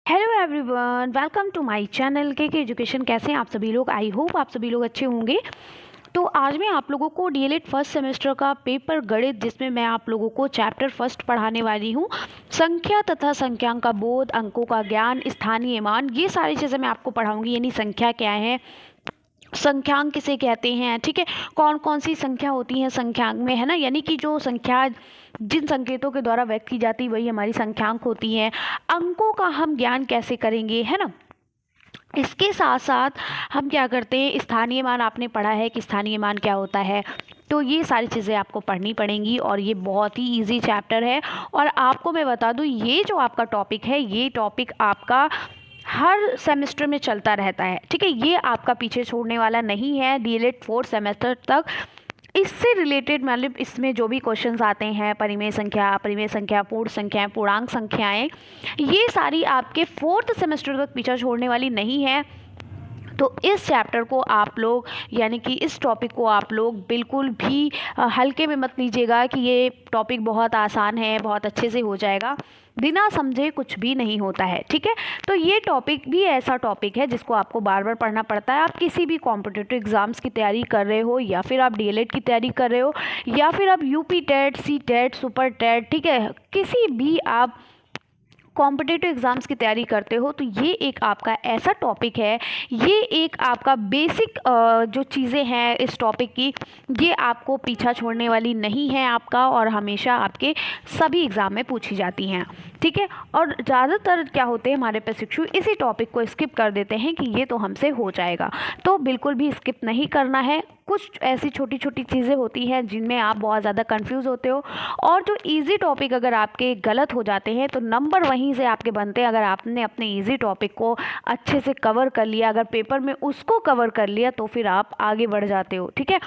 Hello everyone, welcome to my channel K education. कैसे हैं आप सभी लोग? आई होप आप सभी लोग अच्छे होंगे। तो आज मैं आप लोगों को डीएलएड फर्स्ट सेमेस्टर का पेपर गणित, जिसमें मैं आप लोगों को चैप्टर फर्स्ट पढ़ाने वाली हूँ। संख्या तथा संख्यांक का बोध, अंकों का ज्ञान, स्थानीय मान, ये सारी चीज़ें मैं आपको पढ़ाऊँगी। यानी संख्या क्या है, संख्यांक किसे कहते हैं, ठीक है, कौन कौन सी संख्या होती है संख्यांक में, है ना। यानी कि जो संख्या जिन संकेतों के द्वारा व्यक्त की जाती है वही हमारी संख्यांक होती है। अंकों का हम ज्ञान कैसे करेंगे, है ना। इसके साथ साथ हम क्या करते हैं, स्थानीय मान आपने पढ़ा है कि स्थानीय मान क्या होता है, तो ये सारी चीज़ें आपको पढ़नी पड़ेंगी और ये बहुत ही इजी चैप्टर है। और आपको मैं बता दूँ, ये जो आपका टॉपिक है, ये टॉपिक आपका हर सेमेस्टर में चलता रहता है, ठीक है। ये आपका पीछे छोड़ने वाला नहीं है डीएलएड फोर्थ सेमेस्टर तक। इससे रिलेटेड मतलब इसमें जो भी क्वेश्चंस आते हैं, परिमेय संख्या, पूर्ण संख्याएं, पूर्णांक संख्याएं, ये सारी आपके फोर्थ सेमेस्टर तक पीछा छोड़ने वाली नहीं है। तो इस चैप्टर को आप लोग, यानी कि इस टॉपिक को आप लोग बिल्कुल भी हल्के में मत लीजिएगा कि ये टॉपिक बहुत आसान है, बहुत अच्छे से हो जाएगा। बिना समझे कुछ भी नहीं होता है, ठीक है। तो ये टॉपिक भी ऐसा टॉपिक है जिसको आपको बार बार पढ़ना पड़ता है। आप किसी भी कॉम्पिटिटिव एग्जाम्स की तैयारी कर रहे हो, या फिर आप डीएलएड की तैयारी कर रहे हो, या फिर आप UP TET, C TET, super TET, ठीक है, किसी भी आप कॉम्पिटिटिव एग्ज़ाम्स की तैयारी करते हो, तो ये एक आपका ऐसा टॉपिक है, ये एक आपका बेसिक जो चीज़ें हैं इस टॉपिक की, ये आपको पीछा छोड़ने वाली नहीं है आपका, और हमेशा आपके सभी एग्ज़ाम में पूछी जाती हैं, ठीक है। और ज़्यादातर क्या होते हैं, हमारे प्रशिक्षु इसी टॉपिक को स्किप कर देते हैं कि ये तो हमसे हो जाएगा। तो बिल्कुल भी स्किप नहीं करना है। कुछ ऐसी छोटी छोटी चीज़ें होती हैं जिनमें आप बहुत ज़्यादा कंफ्यूज होते हो, और जो इजी टॉपिक अगर आपके गलत हो जाते हैं तो नंबर वहीं से आपके बनते हैं। अगर आपने अपने इजी टॉपिक को अच्छे से कवर कर लिया, अगर पेपर में उसको कवर कर लिया, तो फिर आप आगे बढ़ जाते हो, ठीक है।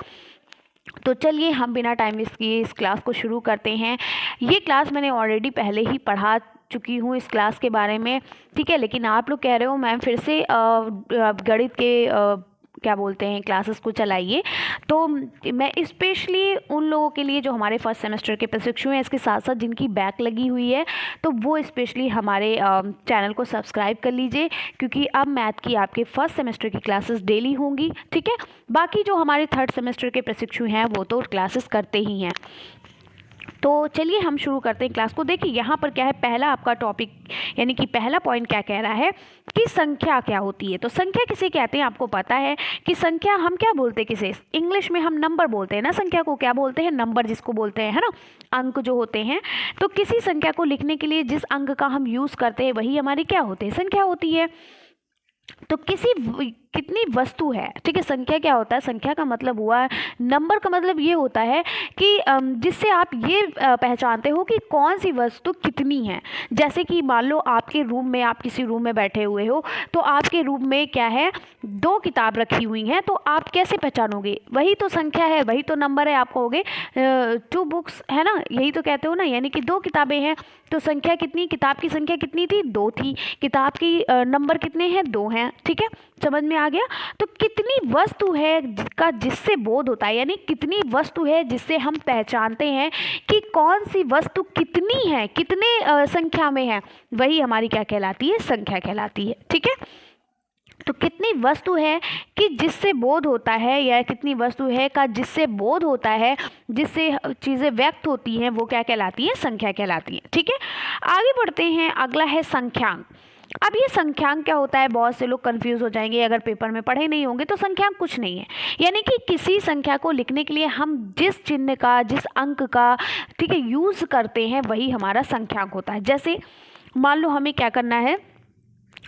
तो चलिए हम बिना टाइम वेस्ट किए इस क्लास को शुरू करते हैं। ये क्लास मैंने ऑलरेडी पहले ही पढ़ा चुकी हूँ इस क्लास के बारे में, ठीक है। लेकिन आप लोग कह रहे हो मैम फिर से गणित के क्या बोलते हैं क्लासेस को चलाइए, तो मैं स्पेशली उन लोगों के लिए जो हमारे फर्स्ट सेमेस्टर के प्रशिक्षु हैं, इसके साथ साथ जिनकी बैक लगी हुई है, तो वो स्पेशली हमारे चैनल को सब्सक्राइब कर लीजिए, क्योंकि अब मैथ की आपके फर्स्ट सेमेस्टर की क्लासेस डेली होंगी, ठीक है। बाकी जो हमारे थर्ड सेमेस्टर के प्रशिक्षु हैं वो तो क्लासेस करते ही हैं। तो चलिए हम शुरू करते हैं क्लास को। देखिए यहाँ पर क्या है, पहला आपका टॉपिक, यानी कि पहला पॉइंट क्या कह रहा है कि संख्या क्या होती है। तो संख्या किसे कहते हैं, आपको पता है कि संख्या हम क्या बोलते हैं, किसे इंग्लिश में हम नंबर बोलते हैं ना, संख्या को क्या बोलते हैं, नंबर जिसको बोलते हैं, है ना, अंक जो होते हैं। तो किसी संख्या को लिखने के लिए जिस अंक का हम यूज़ करते हैं वही हमारी क्या होती है, संख्या होती है। तो कितनी वस्तु है, ठीक है। संख्या क्या होता है, संख्या का मतलब हुआ, नंबर का मतलब ये होता है कि जिससे आप ये पहचानते हो कि कौन सी वस्तु कितनी है। जैसे कि मान लो आपके रूम में, आप किसी रूम में बैठे हुए हो, तो आपके रूम में क्या है, 2 किताब रखी हुई हैं, तो आप कैसे पहचानोगे, वही तो संख्या है, वही तो नंबर है। आप कहोगे 2 बुक्स, है ना, यही तो कहते हो ना, यानी कि 2 किताबें हैं। तो संख्या कितनी, किताब की संख्या कितनी थी, 2 थी, किताब की नंबर कितने हैं, 2 हैं, ठीक है, समझ में आ गया। तो कितनी वस्तु है जिसका जिससे बोध होता है, यानी कितनी वस्तु है जिससे हम पहचानते हैं कि कौन सी वस्तु कितनी है, कितने संख्या में है, वही हमारी क्या कहलाती है, संख्या कहलाती है, ठीक है। तो कितनी वस्तु है कि जिससे बोध होता है, या कितनी वस्तु है का जिससे बोध होता है, जिससे चीज़ें व्यक्त होती हैं, वो क्या कहलाती है, संख्या कहलाती है, ठीक है। आगे बढ़ते हैं, अगला है संख्यांक। अब ये संख्यांक क्या होता है, बहुत से लोग कंफ्यूज हो जाएंगे अगर पेपर में पढ़े नहीं होंगे। तो संख्यांक कुछ नहीं है, यानी कि किसी संख्या को लिखने के लिए हम जिस चिन्ह का, जिस अंक का, ठीक है, यूज़ करते हैं वही हमारा संख्यांक होता है। जैसे मान लो हमें क्या करना है,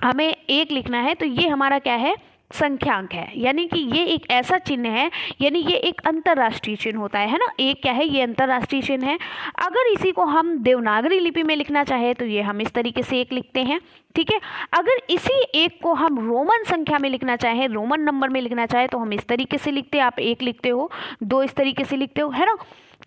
हमें 1 लिखना है, तो ये हमारा क्या है, संख्यांक है। यानी कि ये एक ऐसा चिन्ह है, यानी ये एक अंतर्राष्ट्रीय चिन्ह होता है ना, 1 क्या है, ये अंतर्राष्ट्रीय चिन्ह है। अगर इसी को हम देवनागरी लिपि में लिखना चाहे तो ये हम इस तरीके से 1 लिखते हैं, ठीक है। अगर इसी 1 को हम रोमन संख्या में लिखना चाहे, रोमन नंबर में लिखना चाहे, तो हम इस तरीके से लिखते हैं, आप 1 लिखते हो, 2 इस तरीके से लिखते हो, है ना।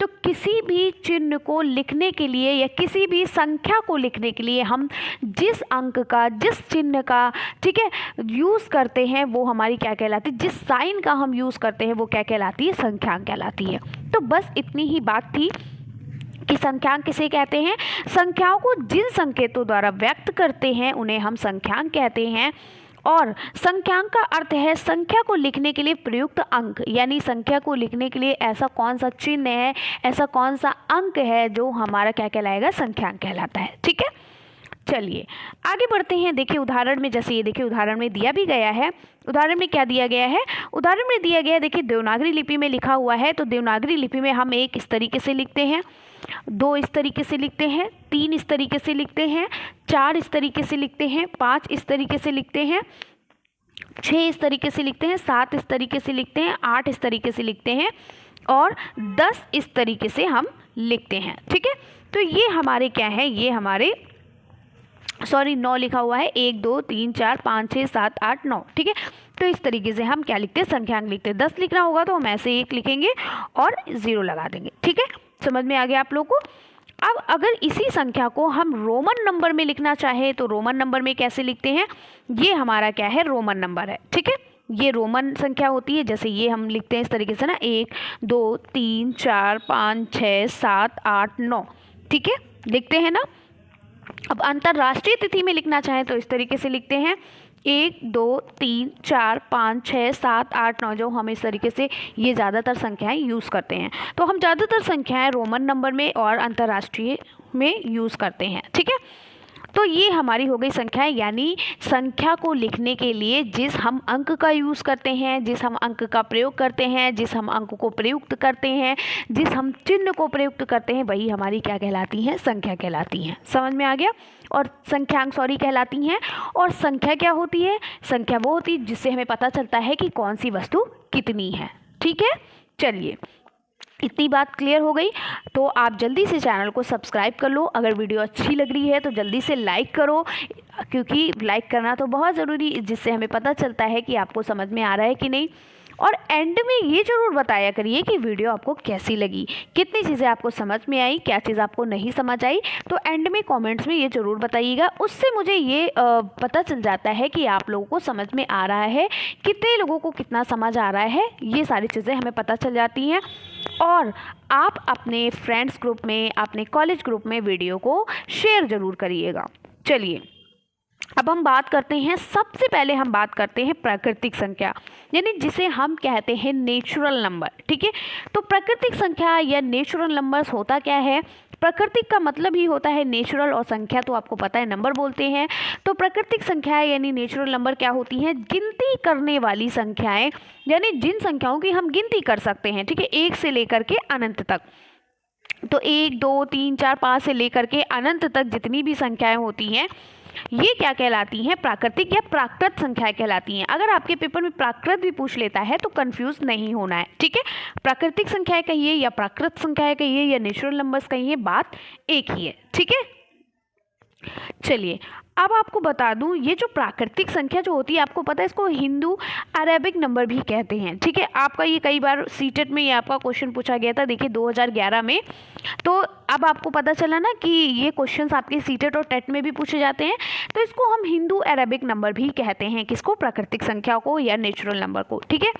तो किसी भी चिन्ह को लिखने के लिए, या किसी भी संख्या को लिखने के लिए हम जिस अंक का, जिस चिन्ह का, ठीक है, यूज़ करते हैं वो हमारी क्या कहलाती है, जिस साइन का हम यूज़ करते हैं वो क्या कहलाती है, संख्यांक कहलाती है। तो बस इतनी ही बात थी। कि संख्यांक किसे कहते हैं? संख्याओं को जिन संकेतों द्वारा व्यक्त करते हैं उन्हें हम संख्यांक कहते हैं। और संख्यांक का अर्थ है संख्या को लिखने के लिए प्रयुक्त अंक, यानी संख्या को लिखने के लिए ऐसा कौन सा चिन्ह है, ऐसा कौन सा अंक है जो हमारा क्या कहलाएगा? संख्यांक कहलाता है। ठीक है, चलिए आगे बढ़ते हैं। देखिए उदाहरण में, जैसे ये देखिए उदाहरण में दिया भी गया है। उदाहरण में क्या दिया गया है? उदाहरण में दिया गया है, देखिए देवनागरी लिपि में लिखा हुआ है। तो देवनागरी लिपि में हम 1 इस तरीके से लिखते हैं, 2 इस तरीके से लिखते हैं, 3 इस तरीके से लिखते हैं, 4 इस तरीके से लिखते हैं, 5 इस तरीके से लिखते हैं, 6 इस तरीके से लिखते हैं, 7 इस तरीके से लिखते हैं, 8 इस तरीके से लिखते हैं और 10 इस तरीके से हम लिखते हैं। ठीक है, तो ये हमारे क्या है? ये हमारे 9 लिखा हुआ है, 1 2 3 4 5 6 7 8 9। ठीक है, तो इस तरीके से हम क्या लिखते हैं? संख्यांक लिखते हैं। 10 लिखना होगा तो हम ऐसे 1 लिखेंगे और 0 लगा देंगे। ठीक है, समझ में आ गया आप लोग को? अब अगर इसी संख्या को हम रोमन नंबर में लिखना चाहे तो रोमन नंबर में कैसे लिखते हैं? ये हमारा क्या है? रोमन नंबर है। ठीक है, ये रोमन संख्या होती है। जैसे ये हम लिखते हैं इस तरीके से ना, 1 2 3 4 5 6 7 8 9। ठीक है, लिखते हैं ना। अब अंतरराष्ट्रीय तिथि में लिखना चाहें तो इस तरीके से लिखते हैं, 1 2 3 4 5 6 7 8 9, जो हम इस तरीके से ये ज़्यादातर संख्याएं यूज़ करते हैं। तो हम ज़्यादातर संख्याएं रोमन नंबर में और अंतर्राष्ट्रीय में यूज़ करते हैं। ठीक है, तो ये हमारी हो गई संख्याएं, यानी संख्या को लिखने के लिए जिस हम अंक का यूज़ करते हैं, जिस हम अंक का प्रयोग करते हैं, जिस हम अंक को प्रयुक्त करते हैं, जिस हम चिन्ह को प्रयुक्त करते हैं, वही हमारी क्या कहलाती हैं? संख्या कहलाती हैं। समझ में आ गया? और संख्यांक कहलाती हैं। और संख्या क्या होती है? संख्या वो होती है जिससे हमें पता चलता है कि कौन सी वस्तु कितनी है। ठीक है, चलिए इतनी बात क्लियर हो गई तो आप जल्दी से चैनल को सब्सक्राइब कर लो। अगर वीडियो अच्छी लग रही है तो जल्दी से लाइक करो, क्योंकि लाइक करना तो बहुत ज़रूरी, जिससे हमें पता चलता है कि आपको समझ में आ रहा है कि नहीं। और एंड में ये ज़रूर बताया करिए कि वीडियो आपको कैसी लगी, कितनी चीज़ें आपको समझ में आई, क्या चीज़ आपको नहीं समझ आई। तो एंड में कमेंट्स में ये ज़रूर बताइएगा, उससे मुझे ये पता चल जाता है कि आप लोगों को समझ में आ रहा है, कितने लोगों को कितना समझ आ रहा है। ये सारी चीज़ें हमें पता चल जाती हैं। और आप अपने फ्रेंड्स ग्रुप में, अपने कॉलेज ग्रुप में वीडियो को शेयर ज़रूर करिएगा। चलिए अब हम बात करते हैं, सबसे पहले हम बात करते हैं प्राकृतिक संख्या, यानी जिसे हम कहते हैं नेचुरल नंबर। ठीक है, तो प्राकृतिक संख्या या नेचुरल नंबर्स होता क्या है? प्राकृतिक का मतलब ही होता है नेचुरल, और संख्या तो आपको पता है नंबर बोलते हैं। तो प्राकृतिक संख्याएं यानी नेचुरल नंबर क्या होती हैं? गिनती करने वाली संख्याएं, यानी जिन संख्याओं की हम गिनती कर सकते हैं। ठीक है, 1 से लेकर के अनंत तक। तो 1 2 3 4 5 से लेकर के अनंत तक जितनी भी संख्याएं होती हैं, ये क्या कहलाती हैं? प्राकृतिक या प्राकृत संख्याएं कहलाती हैं। अगर आपके पेपर में प्राकृत भी पूछ लेता है तो कंफ्यूज नहीं होना है। ठीक है, प्राकृतिक संख्याएं कहिए या प्राकृत संख्याएं कहिए या नेचुरल नंबर्स कहिए, बात एक ही है। ठीक है, चलिए अब आपको बता दूं, ये जो प्राकृतिक संख्या जो होती है, आपको पता है इसको हिंदू अरेबिक नंबर भी कहते हैं। ठीक है, आपका ये कई बार सीटेट में ये आपका क्वेश्चन पूछा गया था, देखिए 2011 में। तो अब आपको पता चला ना कि ये क्वेश्चंस आपके सीटेट और टेट में भी पूछे जाते हैं। तो इसको हम हिंदू अरेबिक नंबर भी कहते हैं, किसको? प्राकृतिक संख्या को या नेचुरल नंबर को। ठीक है,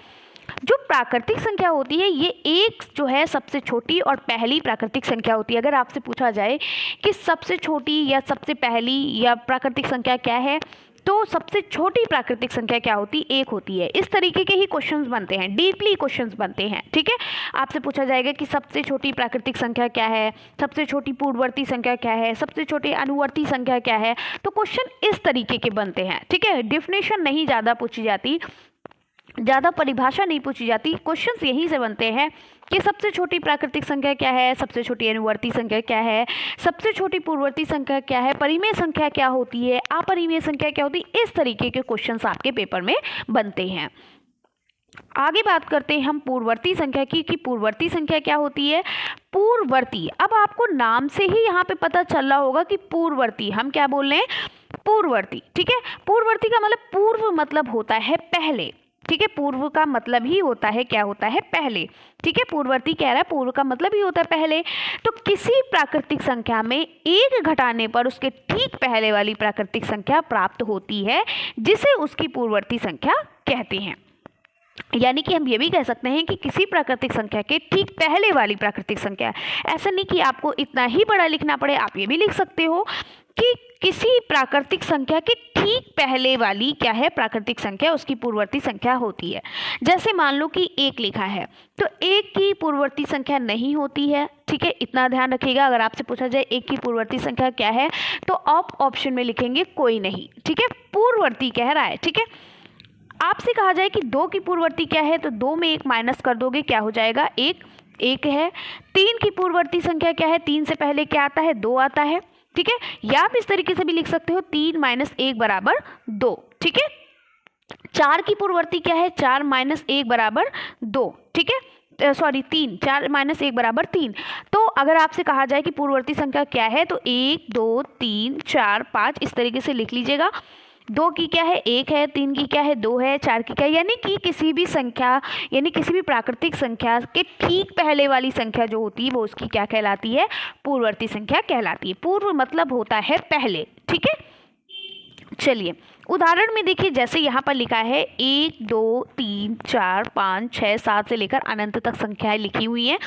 जो प्राकृतिक संख्या होती है ये एक जो है सबसे छोटी और पहली प्राकृतिक संख्या होती है। अगर आपसे पूछा जाए कि सबसे छोटी या सबसे पहली या प्राकृतिक संख्या क्या है, तो सबसे छोटी प्राकृतिक संख्या क्या होती? 1 होती है। इस तरीके के ही क्वेश्चंस बनते हैं, डीपली क्वेश्चंस बनते हैं। ठीक है, आपसे पूछा जाएगा कि सबसे छोटी प्राकृतिक संख्या क्या है, सबसे छोटी पूर्ववर्ती संख्या क्या है, सबसे छोटी अनुवर्ती संख्या क्या है। तो क्वेश्चन इस तरीके के बनते हैं। ठीक है, डेफिनेशन नहीं ज़्यादा पूछी जाती, ज़्यादा परिभाषा नहीं पूछी जाती, क्वेश्चंस यहीं से बनते हैं कि सबसे छोटी प्राकृतिक संख्या क्या है, सबसे छोटी अनुवर्ती संख्या क्या है, सबसे छोटी पूर्ववर्ती संख्या क्या है, परिमेय संख्या क्या होती है, अपरिमेय संख्या क्या होती है। इस तरीके के क्वेश्चंस आपके पेपर में बनते हैं। आगे बात करते हैं हम पूर्ववर्ती संख्या की, कि पूर्ववर्ती संख्या क्या होती है? पूर्ववर्ती, अब आपको नाम से ही यहाँ पे पता चल रहा होगा कि पूर्ववर्ती, हम क्या बोल रहे हैं? पूर्ववर्ती। ठीक है, पूर्ववर्ती का मतलब पूर्व मतलब होता है पहले। ठीक है, पूर्व का मतलब ही होता है, क्या होता है? पहले। ठीक है, पूर्ववर्ती कह रहा है पूर्व का मतलब ही होता है पहले। तो किसी प्राकृतिक संख्या में 1 घटाने पर उसके ठीक पहले वाली प्राकृतिक संख्या प्राप्त होती है, जिसे उसकी पूर्ववर्ती संख्या कहते हैं। यानी कि हम ये भी कह सकते हैं कि किसी प्राकृतिक संख्या के ठीक पहले वाली प्राकृतिक संख्या। ऐसा नहीं कि आपको इतना ही बड़ा लिखना पड़े, आप ये भी लिख सकते हो कि किसी प्राकृतिक संख्या के ठीक पहले वाली क्या है, प्राकृतिक संख्या, उसकी पूर्ववर्ती संख्या होती है। जैसे मान लो कि 1 लिखा है तो 1 की पूर्ववर्ती संख्या नहीं होती है, ठीक है, इतना ध्यान रखिएगा। अगर आपसे पूछा जाए 1 की पूर्ववर्ती संख्या क्या है तो आप ऑप्शन में लिखेंगे कोई नहीं, ठीक है, पूर्ववर्ती कह रहा है, ठीक है। आपसे कहा जाए कि 2 की पूर्ववर्ती क्या है तो 2 में 1 माइनस कर दोगे, क्या हो जाएगा, 1 है। 3 की पूर्ववर्ती संख्या क्या है, 3 से पहले क्या आता है, 2 आता है, ठीक है। या आप इस तरीके से भी लिख सकते हो 3 - 1 बराबर 2, ठीक है। 4 की पूर्ववर्ती क्या है, 4 - 1 बराबर 2, ठीक है, सॉरी 3, 4 - 1 बराबर 3। तो अगर आपसे कहा जाए कि पूर्ववर्ती संख्या क्या है तो 1 2 3 4 5 इस तरीके से लिख लीजिएगा। 2 की क्या है, 1 है, 3 की क्या है, 2 है, 4 की क्या है, यानी कि किसी भी संख्या, यानी किसी भी प्राकृतिक संख्या के ठीक पहले वाली संख्या जो होती है वो उसकी क्या कहलाती है, पूर्ववर्ती संख्या कहलाती है। पूर्व मतलब होता है पहले, ठीक है। चलिए उदाहरण में देखिए, जैसे यहाँ पर लिखा है 1 2 3 4 5 6 7 से लेकर अनंत तक संख्याएं लिखी हुई हैं।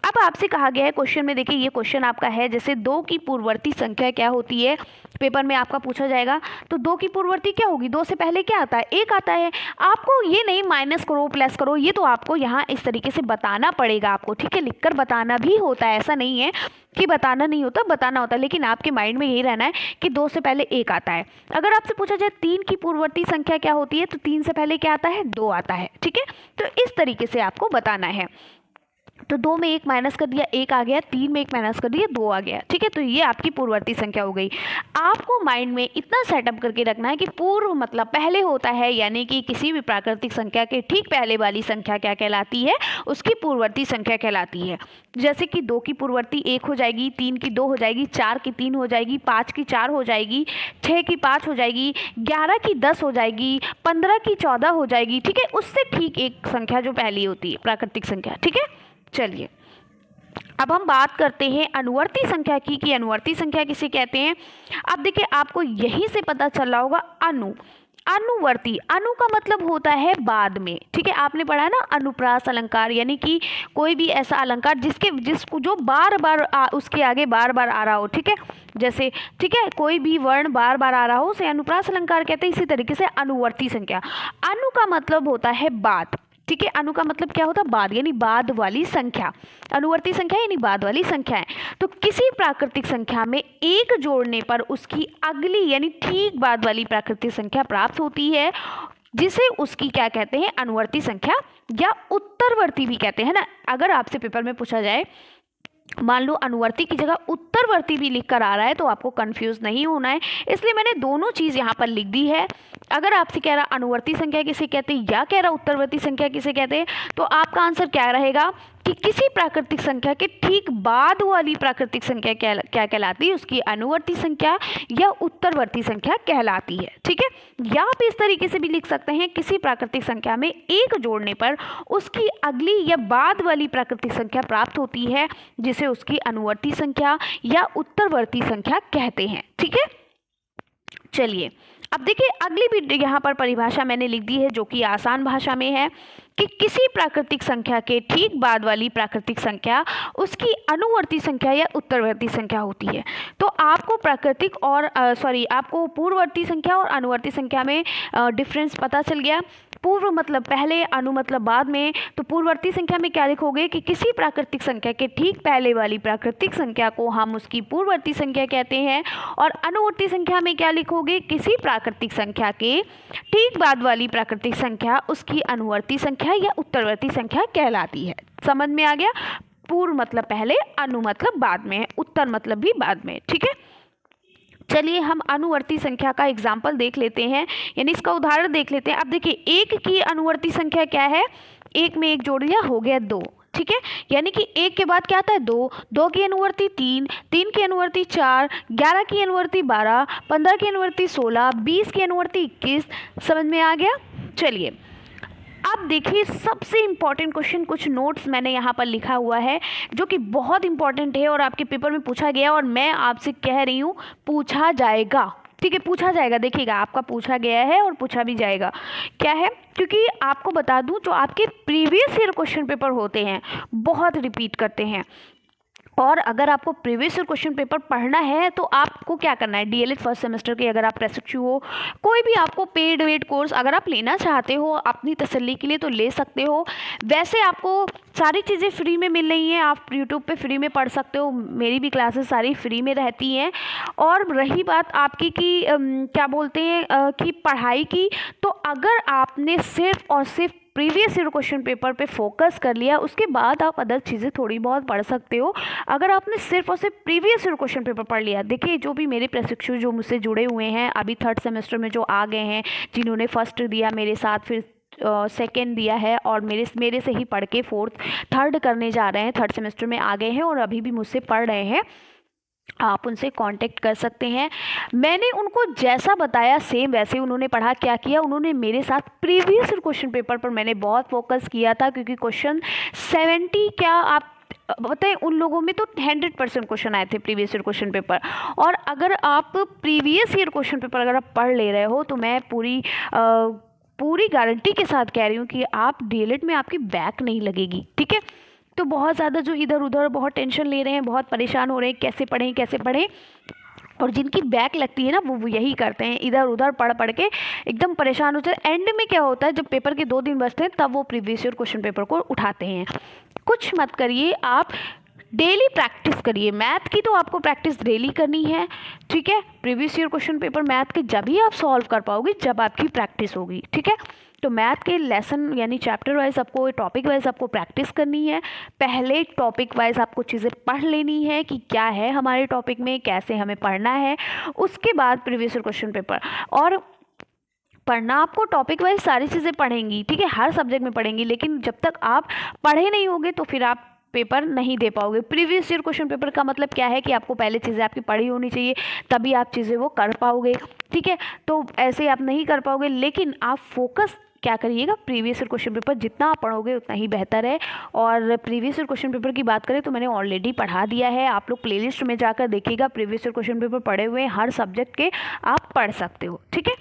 अब आपसे कहा गया है क्वेश्चन में, देखिए ये क्वेश्चन आपका है, जैसे 2 की पूर्ववर्ती संख्या क्या होती है, पेपर में आपका पूछा जाएगा तो 2 की पूर्ववर्ती क्या होगी, 2 से पहले क्या आता है, 1 आता है। आपको ये नहीं माइनस करो प्लस करो, ये तो आपको यहाँ इस तरीके से बताना पड़ेगा आपको, ठीक है, लिखकर बताना भी होता है, ऐसा नहीं है कि बताना नहीं होता, बताना होता है, लेकिन आपके माइंड में यही रहना है कि 2 से पहले 1 आता है। अगर आपसे पूछा जाए 3 की पूर्ववर्ती संख्या क्या होती है तो 3 से पहले क्या आता है, 2 आता है, ठीक है। तो इस तरीके से आपको बताना है। तो 2 में 1 माइनस कर दिया, 1 आ गया, 3 में 1 माइनस कर दिया, 2 आ गया, ठीक है। तो ये आपकी पूर्ववर्ती संख्या हो गई। आपको माइंड में इतना सेटअप करके रखना है कि पूर्व मतलब पहले होता है, यानी कि किसी भी प्राकृतिक संख्या के ठीक पहले वाली संख्या क्या कहलाती है, उसकी पूर्ववर्ती संख्या कहलाती है। जैसे कि 2 की पूर्ववर्ती 1 हो जाएगी, 3 की 2 हो जाएगी, 4 की 3 हो जाएगी, 5 की 4 हो जाएगी, 6 की 5 हो जाएगी, 11 की 10 हो जाएगी, 15 की 14 हो जाएगी, ठीक है। उससे ठीक एक संख्या जो पहली होती है प्राकृतिक संख्या, ठीक है। चलिए अब हम बात करते हैं अनुवर्ती संख्या की, कि अनुवर्ती संख्या किसे कहते हैं। अब देखिए आपको यहीं से पता चल रहा होगा अनुवर्ती, अनु का मतलब होता है बाद में, ठीक है। आपने पढ़ा ना अनुप्रास अलंकार, यानी कि कोई भी ऐसा अलंकार जिसको जो बार बार उसके आगे बार बार आ रहा हो, ठीक है, जैसे ठीक है कोई भी वर्ण बार बार आ रहा हो उसे अनुप्रास अलंकार कहते हैं। इसी तरीके से अनुवर्ती संख्या, अनु का मतलब होता है बाद, ठीक है। अनु का मतलब क्या होता है, बाद, यानी बाद वाली संख्या। अनुवर्ती संख्या यानी बाद वाली संख्या है। तो किसी प्राकृतिक संख्या में 1 जोड़ने पर उसकी अगली यानी ठीक बाद वाली प्राकृतिक संख्या प्राप्त होती है, जिसे उसकी क्या कहते हैं, अनुवर्ती संख्या या उत्तरवर्ती भी कहते हैं ना। अगर आपसे पेपर में पूछा जाए, मान लो अनुवर्ती की जगह उत्तरवर्ती भी लिख कर आ रहा है, तो आपको कंफ्यूज नहीं होना है, इसलिए मैंने दोनों चीज़ यहाँ पर लिख दी है। अगर आपसे कह रहा अनुवर्ती संख्या किसे कहते हैं या कह रहा उत्तरवर्ती संख्या किसे कहते हैं, तो आपका आंसर क्या रहेगा कि किसी प्राकृतिक संख्या के ठीक बाद वाली प्राकृतिक संख्या क्या कहलाती है, उसकी अनुवर्ती संख्या या उत्तरवर्ती संख्या कहलाती है, ठीक है। या आप इस तरीके से भी लिख सकते हैं, किसी प्राकृतिक संख्या में 1 जोड़ने पर उसकी अगली या बाद वाली प्राकृतिक संख्या प्राप्त होती है, जिसे उसकी अनुवर्ती संख्या या उत्तरवर्ती संख्या कहते हैं, ठीक है। चलिए अब देखिए अगली भी यहाँ पर परिभाषा मैंने लिख दी है, जो कि आसान भाषा में है, कि किसी प्राकृतिक संख्या के ठीक बाद वाली प्राकृतिक संख्या उसकी अनुवर्ती संख्या या उत्तरवर्ती संख्या होती है। तो आपको प्राकृतिक और आपको पूर्ववर्ती संख्या और अनुवर्ती संख्या में डिफरेंस पता चल गया। पूर्व मतलब पहले, अनु मतलब बाद में। तो पूर्ववर्ती संख्या में क्या लिखोगे कि किसी प्राकृतिक संख्या के ठीक पहले वाली प्राकृतिक संख्या को हम उसकी पूर्ववर्ती संख्या कहते हैं, और अनुवर्ती संख्या में क्या लिखोगे, किसी प्राकृतिक संख्या के ठीक बाद वाली प्राकृतिक संख्या उसकी अनुवर्ती संख्या या उत्तरवर्ती संख्या कहलाती है। समझ में आ गया, पूर्व मतलब पहले, अनु मतलब बाद में, उत्तर मतलब भी बाद में, ठीक है। चलिए हम अनुवर्ती संख्या का एग्जाम्पल देख लेते हैं, यानी इसका उदाहरण देख लेते हैं। अब देखिए 1 की अनुवर्ती संख्या क्या है, 1 में 1 जोड़ दिया, हो गया 2, ठीक है। यानी कि 1 के बाद क्या आता है 2, 2 की अनुवर्ती 3, 3 की अनुवर्ती 4, 11 की अनुवर्ती 12, 15 की अनुवर्ती 16, 20 की अनुवर्ती 21। समझ में आ गया। चलिए अब देखिए सबसे इम्पॉर्टेंट क्वेश्चन, कुछ नोट्स मैंने यहाँ पर लिखा हुआ है जो कि बहुत इंपॉर्टेंट है और आपके पेपर में पूछा गया और मैं आपसे कह रही हूँ पूछा जाएगा, ठीक है, पूछा जाएगा, देखिएगा आपका पूछा गया है और पूछा भी जाएगा। क्या है, क्योंकि आपको बता दूं जो आपके प्रीवियस ईयर क्वेश्चन पेपर होते हैं बहुत रिपीट करते हैं, और अगर आपको प्रीवियस ईयर क्वेश्चन पेपर पढ़ना है तो आपको क्या करना है, डीएलएड फर्स्ट सेमेस्टर के अगर आप प्रशिक्षु हो, कोई भी आपको पेड वेड कोर्स अगर आप लेना चाहते हो अपनी तसल्ली के लिए तो ले सकते हो। वैसे आपको सारी चीज़ें फ्री में मिल रही हैं, आप यूट्यूब पे फ्री में पढ़ सकते हो, मेरी भी क्लासेस सारी फ्री में रहती हैं। और रही बात आपकी कि क्या बोलते हैं कि पढ़ाई की, तो अगर आपने सिर्फ और सिर्फ प्रीवियस ईयर क्वेश्चन पेपर पे फोकस कर लिया, उसके बाद आप अदर चीज़ें थोड़ी बहुत पढ़ सकते हो। अगर आपने सिर्फ और सिर्फ प्रीवियस ईयर क्वेश्चन पेपर पढ़ लिया, देखिए जो भी मेरे प्रशिक्षु जो मुझसे जुड़े हुए हैं अभी थर्ड सेमेस्टर में जो आ गए हैं, जिन्होंने फर्स्ट दिया मेरे साथ, फिर सेकेंड दिया है और मेरे से ही पढ़ के थर्ड करने जा रहे हैं, थर्ड सेमेस्टर में आ गए हैं और अभी भी मुझसे पढ़ रहे हैं, आप उनसे कांटेक्ट कर सकते हैं। मैंने उनको जैसा बताया सेम वैसे उन्होंने पढ़ा। क्या किया उन्होंने, मेरे साथ प्रीवियस ईयर क्वेश्चन पेपर पर मैंने बहुत फोकस किया था, क्योंकि क्वेश्चन 70 क्या आप बताएं, उन लोगों में तो 100% क्वेश्चन आए थे प्रीवियस ईयर क्वेश्चन पेपर। और अगर आप प्रीवियस ईयर क्वेश्चन पेपर अगर आप पढ़ ले रहे हो तो मैं पूरी गारंटी के साथ कह रही हूँ कि आप डीएलएड में आपकी बैक नहीं लगेगी। ठीक है, तो बहुत ज़्यादा जो इधर उधर बहुत टेंशन ले रहे हैं, बहुत परेशान हो रहे हैं कैसे पढ़ें, और जिनकी बैक लगती है ना वो यही करते हैं, इधर उधर पढ़ के एकदम परेशान हो जाते हैं। एंड में क्या होता है, जब पेपर के 2 दिन बचते हैं तब वो प्रीवियस ईयर क्वेश्चन पेपर को उठाते हैं। कुछ मत करिए, आप डेली प्रैक्टिस करिए। मैथ की तो आपको प्रैक्टिस डेली करनी है। ठीक है, previous year question paper math के जब ही आप सॉल्व कर पाओगे जब आपकी प्रैक्टिस होगी। ठीक है, तो मैथ के लेसन यानी चैप्टर वाइज आपको, टॉपिक वाइज आपको प्रैक्टिस करनी है। पहले टॉपिक वाइज आपको चीज़ें पढ़ लेनी है कि क्या है हमारे टॉपिक में, कैसे हमें पढ़ना है। उसके बाद प्रीवियस ईयर क्वेश्चन पेपर, और पढ़ना आपको टॉपिक वाइज सारी चीज़ें पढ़ेंगी। ठीक है, हर सब्जेक्ट में पढ़ेंगी, लेकिन जब तक आप पढ़े नहीं होगे तो फिर आप पेपर नहीं दे पाओगे। प्रीवियस ईयर क्वेश्चन पेपर का मतलब क्या है कि आपको पहले चीज़ें आपकी पढ़ी होनी चाहिए, तभी आप चीज़ें वो कर पाओगे। ठीक है, तो ऐसे आप नहीं कर पाओगे, लेकिन आप फोकस क्या करिएगा, प्रीवियस ईयर क्वेश्चन पेपर जितना आप पढ़ोगे उतना ही बेहतर है। और प्रीवियस ईयर क्वेश्चन पेपर की बात करें तो मैंने ऑलरेडी पढ़ा दिया है, आप लोग प्लेलिस्ट में जाकर देखिएगा, प्रीवियस ईयर क्वेश्चन पेपर पढ़े हुए हर सब्जेक्ट के आप पढ़ सकते हो। ठीक है,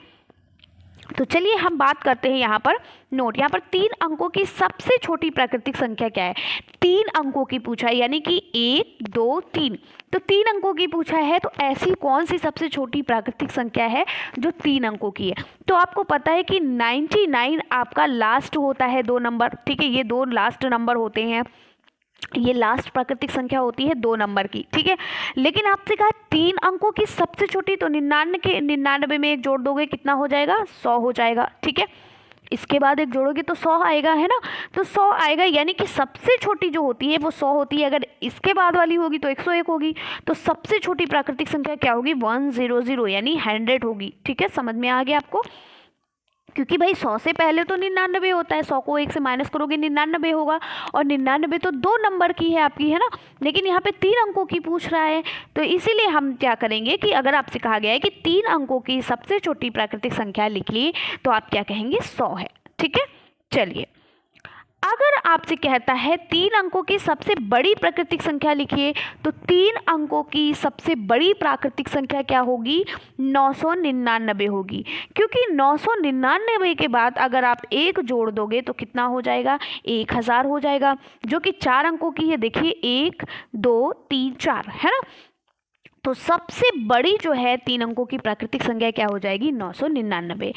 तो चलिए हम बात करते हैं यहाँ पर नोट। यहाँ पर 3 अंकों की सबसे छोटी प्राकृतिक संख्या क्या है। 3 अंकों की पूछा है, यानी कि 1 2 3, तो 3 अंकों की पूछा है, तो ऐसी कौन सी सबसे छोटी प्राकृतिक संख्या है जो 3 अंकों की है। तो आपको पता है कि 99 आपका लास्ट होता है 2 नंबर। ठीक है, ये 2 लास्ट नंबर होते हैं, ये लास्ट प्राकृतिक संख्या होती है 2 नंबर की। ठीक है, लेकिन आपसे कहा 3 अंकों की सबसे छोटी, तो 99 में 1 जोड़ दोगे कितना हो जाएगा, 100 हो जाएगा। ठीक है, इसके बाद 1 जोड़ोगे तो 100 आएगा, है ना, तो 100 आएगा, यानी कि सबसे छोटी जो होती है वो 100 होती है। अगर इसके बाद वाली होगी तो 101 होगी, तो सबसे छोटी प्राकृतिक संख्या क्या होगी, 100 यानी 100 होगी। ठीक है, समझ में आ गया आपको, क्योंकि भाई 100 से पहले तो 99 होता है, 100 को 1 से माइनस करोगे 99 होगा, और 99 तो 2 नंबर की है आपकी, है ना, लेकिन यहाँ पे 3 अंकों की पूछ रहा है, तो इसीलिए हम क्या करेंगे कि अगर आपसे कहा गया है कि 3 अंकों की सबसे छोटी प्राकृतिक संख्या लिख ली, तो आप क्या कहेंगे, 100 है। ठीक है, चलिए अगर आपसे कहता है 3 अंकों की सबसे बड़ी प्राकृतिक संख्या लिखिए, तो 3 अंकों की सबसे बड़ी प्राकृतिक संख्या क्या होगी, 999 होगी, क्योंकि 999 के बाद अगर आप 1 जोड़ दोगे तो कितना हो जाएगा, 1000 हो जाएगा, जो कि 4 अंकों की है। देखिए 1 2 3 4, है ना, तो सबसे बड़ी जो है 3 अंकों की प्राकृतिक संख्या क्या हो जाएगी, 999।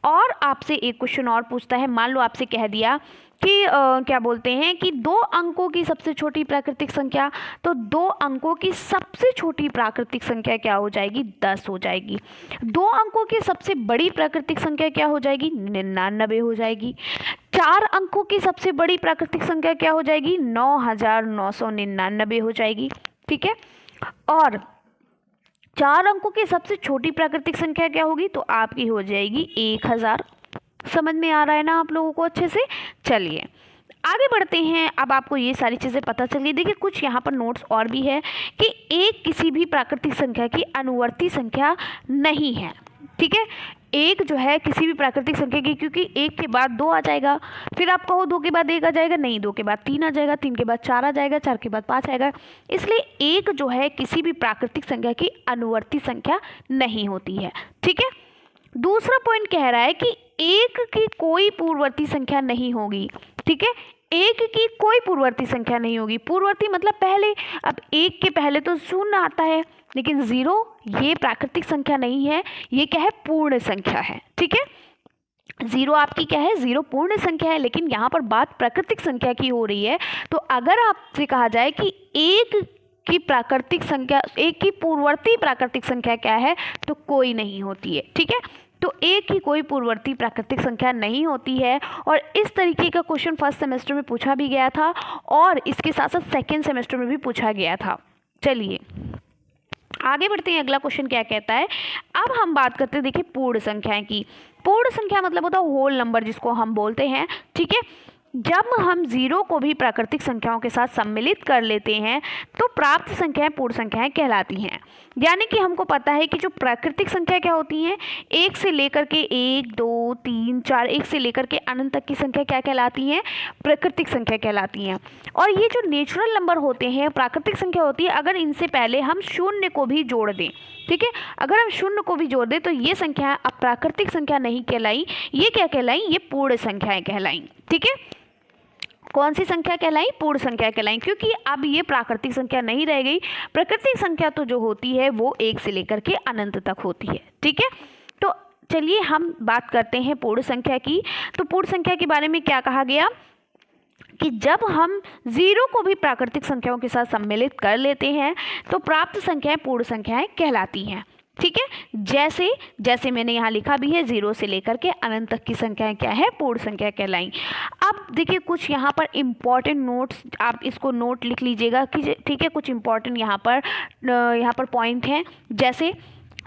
और आपसे एक क्वेश्चन और पूछता है, मान लो आपसे कह दिया कि क्या बोलते हैं कि 2 अंकों की सबसे छोटी प्राकृतिक संख्या, तो 2 अंकों की सबसे छोटी प्राकृतिक संख्या क्या हो जाएगी, 10 हो जाएगी। 2 अंकों की सबसे बड़ी प्राकृतिक संख्या क्या हो जाएगी, 99 हो जाएगी। 4 अंकों की सबसे बड़ी प्राकृतिक संख्या क्या हो जाएगी, 9999 हो जाएगी। ठीक है, और 4 अंकों की सबसे छोटी प्राकृतिक संख्या क्या होगी, तो आपकी हो जाएगी 1000। समझ में आ रहा है ना आप लोगों को अच्छे से। चलिए आगे बढ़ते हैं। अब आपको ये सारी चीज़ें पता चली। देखिए कुछ यहाँ पर नोट्स और भी है कि एक किसी भी प्राकृतिक संख्या की अनुवर्ती संख्या नहीं है। ठीक है, एक जो है किसी भी प्राकृतिक संख्या की, क्योंकि एक के बाद दो आ जाएगा, फिर आप कहो दो के बाद एक आ जाएगा, नहीं, दो के बाद तीन आ जाएगा, तीन के बाद चार आ जाएगा, चार के बाद पाँच आएगा, इसलिए एक जो है किसी भी प्राकृतिक संख्या की अनुवर्ती संख्या नहीं होती है। ठीक है, दूसरा पॉइंट कह रहा है कि एक की कोई पूर्ववर्ती संख्या नहीं होगी। ठीक है, एक की कोई पूर्ववर्ती संख्या नहीं होगी। पूर्ववर्ती मतलब पहले, अब एक के पहले तो शून्य आता है, लेकिन जीरो ये प्राकृतिक संख्या नहीं है, ये क्या है, पूर्ण संख्या है। ठीक है, जीरो आपकी क्या है, जीरो पूर्ण संख्या है, लेकिन यहाँ पर बात प्राकृतिक संख्या की हो रही है। तो अगर आपसे कहा जाए कि एक की प्राकृतिक संख्या, एक की पूर्ववर्ती प्राकृतिक संख्या क्या है, तो कोई नहीं होती है। ठीक है, तो एक की कोई पूर्ववर्ती प्राकृतिक संख्या नहीं होती है, और इस तरीके का क्वेश्चन फर्स्ट सेमेस्टर में पूछा भी गया था, और इसके साथ साथ सेकेंड सेमेस्टर में भी पूछा गया था। चलिए आगे बढ़ते हैं, अगला क्वेश्चन क्या कहता है। अब हम बात करते हैं, देखिए, पूर्ण संख्याएं की। पूर्ण संख्या मतलब होता है होल नंबर, जिसको हम बोलते हैं। ठीक है, जब हम जीरो को भी प्राकृतिक संख्याओं के साथ सम्मिलित कर लेते हैं तो प्राप्त संख्याएं पूर्ण संख्याएं कहलाती हैं। यानी कि हमको पता है कि जो प्राकृतिक संख्या क्या होती हैं, एक से लेकर के एक, दो, तीन, चार, एक से लेकर के अनंत तक की संख्या क्या कहलाती हैं, प्राकृतिक संख्या कहलाती हैं। और ये जो नेचुरल नंबर होते हैं, प्राकृतिक संख्या होती है, अगर इनसे पहले हम शून्य को भी जोड़ दें, ठीक है, अगर हम शून्य को भी जोड़ दें तो ये संख्या अब प्राकृतिक संख्या नहीं कहलाई, ये क्या कहलाई, ये पूर्ण संख्याएं कहलाई। ठीक है, कौन सी संख्या कहलाई, पूर्ण संख्या कहलाई, क्योंकि अब ये प्राकृतिक संख्या नहीं रह गई। प्राकृतिक संख्या तो जो होती है वो एक से लेकर के अनंत तक होती है। ठीक है, तो चलिए हम बात करते हैं पूर्ण संख्या की। तो पूर्ण संख्या के बारे में क्या कहा गया कि जब हम जीरो को भी प्राकृतिक संख्याओं के साथ सम्मिलित कर लेते हैं तो प्राप्त संख्याएं पूर्ण संख्याएं कहलाती हैं। ठीक है, जैसे जैसे मैंने यहाँ लिखा भी है, जीरो से लेकर के अनंत तक की संख्याएं क्या है, पूर्ण संख्या कहलाई। अब देखिए कुछ यहाँ पर इम्पॉर्टेंट नोट्स, आप इसको नोट लिख लीजिएगा कि ठीक है, कुछ इम्पॉर्टेंट यहाँ पर पॉइंट हैं। जैसे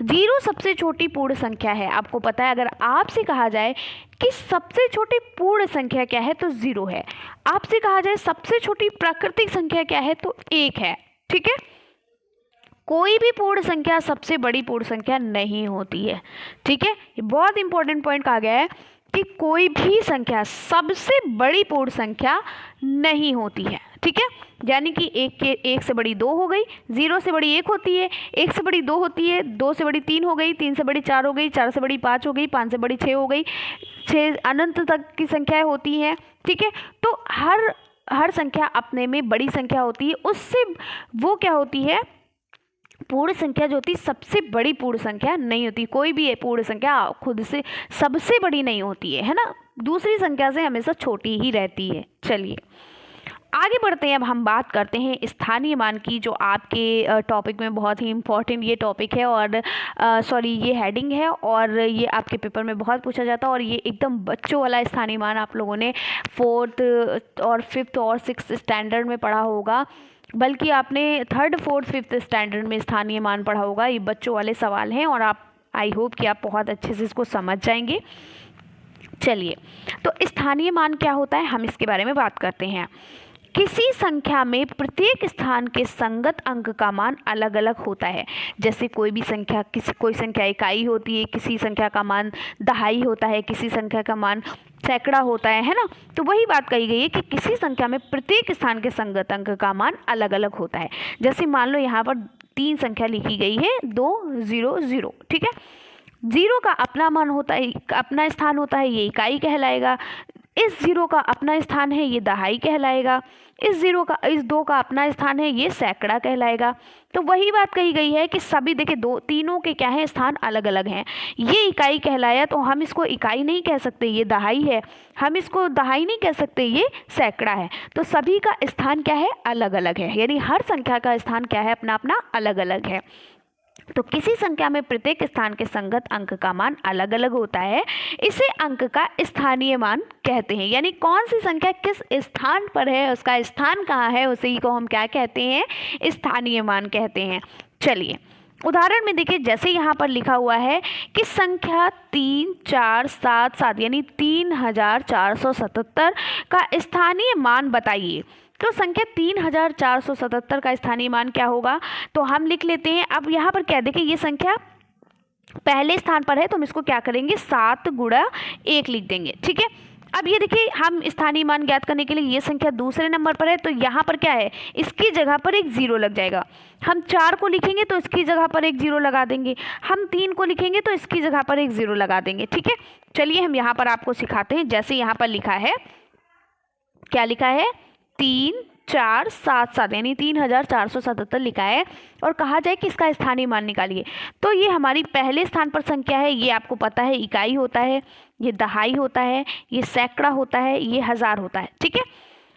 जीरो सबसे छोटी पूर्ण संख्या है, आपको पता है, अगर आपसे कहा जाए कि सबसे छोटी पूर्ण संख्या क्या है तो जीरो है। आपसे कहा जाए सबसे छोटी प्राकृतिक संख्या क्या है तो एक है। ठीक है, कोई भी पूर्ण संख्या सबसे बड़ी पूर्ण संख्या नहीं होती है। ठीक है, ये बहुत इंपॉर्टेंट पॉइंट कहा गया है कि कोई भी संख्या सबसे बड़ी पूर्ण संख्या नहीं होती है। ठीक है, यानी कि एक से बड़ी दो हो गई, जीरो से बड़ी एक होती है, एक से बड़ी दो होती है, दो से बड़ी तीन हो गई, तीन से बड़ी चार हो गई, चार से बड़ी पाँच हो गई, पाँच से बड़ी छः हो गई, छः अनंत तक की संख्याएं होती हैं। ठीक है, तो हर संख्या अपने में बड़ी संख्या होती है, उससे वो क्या होती है, पूर्ण संख्या जो होती है सबसे बड़ी पूर्ण संख्या नहीं होती। कोई भी पूर्ण संख्या खुद से सबसे बड़ी नहीं होती है ना, दूसरी संख्या से हमेशा छोटी ही रहती है। चलिए आगे बढ़ते हैं, अब हम बात करते हैं स्थानीय मान की, जो आपके टॉपिक में बहुत ही इम्पोर्टेंट ये टॉपिक है, और ये हेडिंग है, और ये आपके पेपर में बहुत पूछा जाता है, और ये एकदम बच्चों वाला स्थानीय मान आप लोगों ने 4th और 5th और 6th स्टैंडर्ड में पढ़ा होगा, बल्कि आपने 3rd 4th 5th स्टैंडर्ड में स्थानीय मान पढ़ा होगा। ये बच्चों वाले सवाल हैं, और आप आई होप कि आप बहुत अच्छे से इसको समझ जाएंगे। चलिए, तो स्थानीय मान क्या होता है, हम इसके बारे में बात करते हैं। किसी संख्या में प्रत्येक स्थान के संगत अंक का मान अलग अलग होता है। जैसे कोई संख्या इकाई होती है, किसी संख्या का मान दहाई होता है, किसी संख्या का मान सैकड़ा होता है ना। तो वही बात कही गई है कि किसी संख्या में प्रत्येक स्थान के संगत अंक का मान अलग अलग होता है। जैसे मान लो यहाँ पर 3 संख्या लिखी गई है, 2 0 0। ठीक है, जीरो का अपना मान होता है, अपना स्थान होता है, ये इकाई कहलाएगा। इस जीरो का अपना स्थान है, ये दहाई कहलाएगा। इस दो का अपना स्थान है, ये सैकड़ा कहलाएगा। तो वही बात कही गई है कि सभी देखिए तीनों के क्या है, स्थान अलग अलग हैं। ये इकाई कहलाया तो हम इसको इकाई नहीं कह सकते, ये दहाई है। हम इसको दहाई नहीं कह सकते, ये सैकड़ा है। तो सभी का स्थान क्या है, अलग अलग है, यानी हर संख्या का स्थान क्या है, अपना अपना अलग अलग है। तो किसी संख्या में प्रत्येक स्थान के संगत अंक का मान अलग अलग होता है, इसे अंक का स्थानीय मान कहते हैं। यानी कौन सी संख्या किस स्थान पर है, उसका स्थान कहाँ है, उसी को हम क्या कहते हैं, स्थानीय मान कहते हैं। चलिए उदाहरण में देखिए, जैसे यहाँ पर लिखा हुआ है कि संख्या 3 4 7 7 यानी 3477 का स्थानीय मान बताइए। तो संख्या 3477 का स्थानीय मान क्या होगा, तो हम लिख लेते हैं। अब यहाँ पर क्या देखिए, ये संख्या पहले स्थान पर है तो हम इसको क्या करेंगे 7 गुणा 1 लिख देंगे। ठीक है, अब ये देखिए हम स्थानीय मान ज्ञात करने के लिए ये संख्या दूसरे नंबर पर है तो यहाँ पर क्या है, इसकी जगह पर एक 0 लग जाएगा। हम 4 को लिखेंगे तो इसकी जगह पर एक 0 लगा देंगे, हम 3 को लिखेंगे तो इसकी जगह पर एक 0 लगा देंगे। ठीक है, चलिए हम यहाँ पर आपको सिखाते हैं। जैसे यहाँ पर लिखा है, क्या लिखा है 3477 यानी 3477 लिखा है और कहा जाए कि इसका स्थानीय मान निकालिए। तो ये हमारी पहले स्थान पर संख्या है, ये आपको पता है इकाई होता है, ये दहाई होता है, ये सैकड़ा होता है, ये हजार होता है। ठीक है,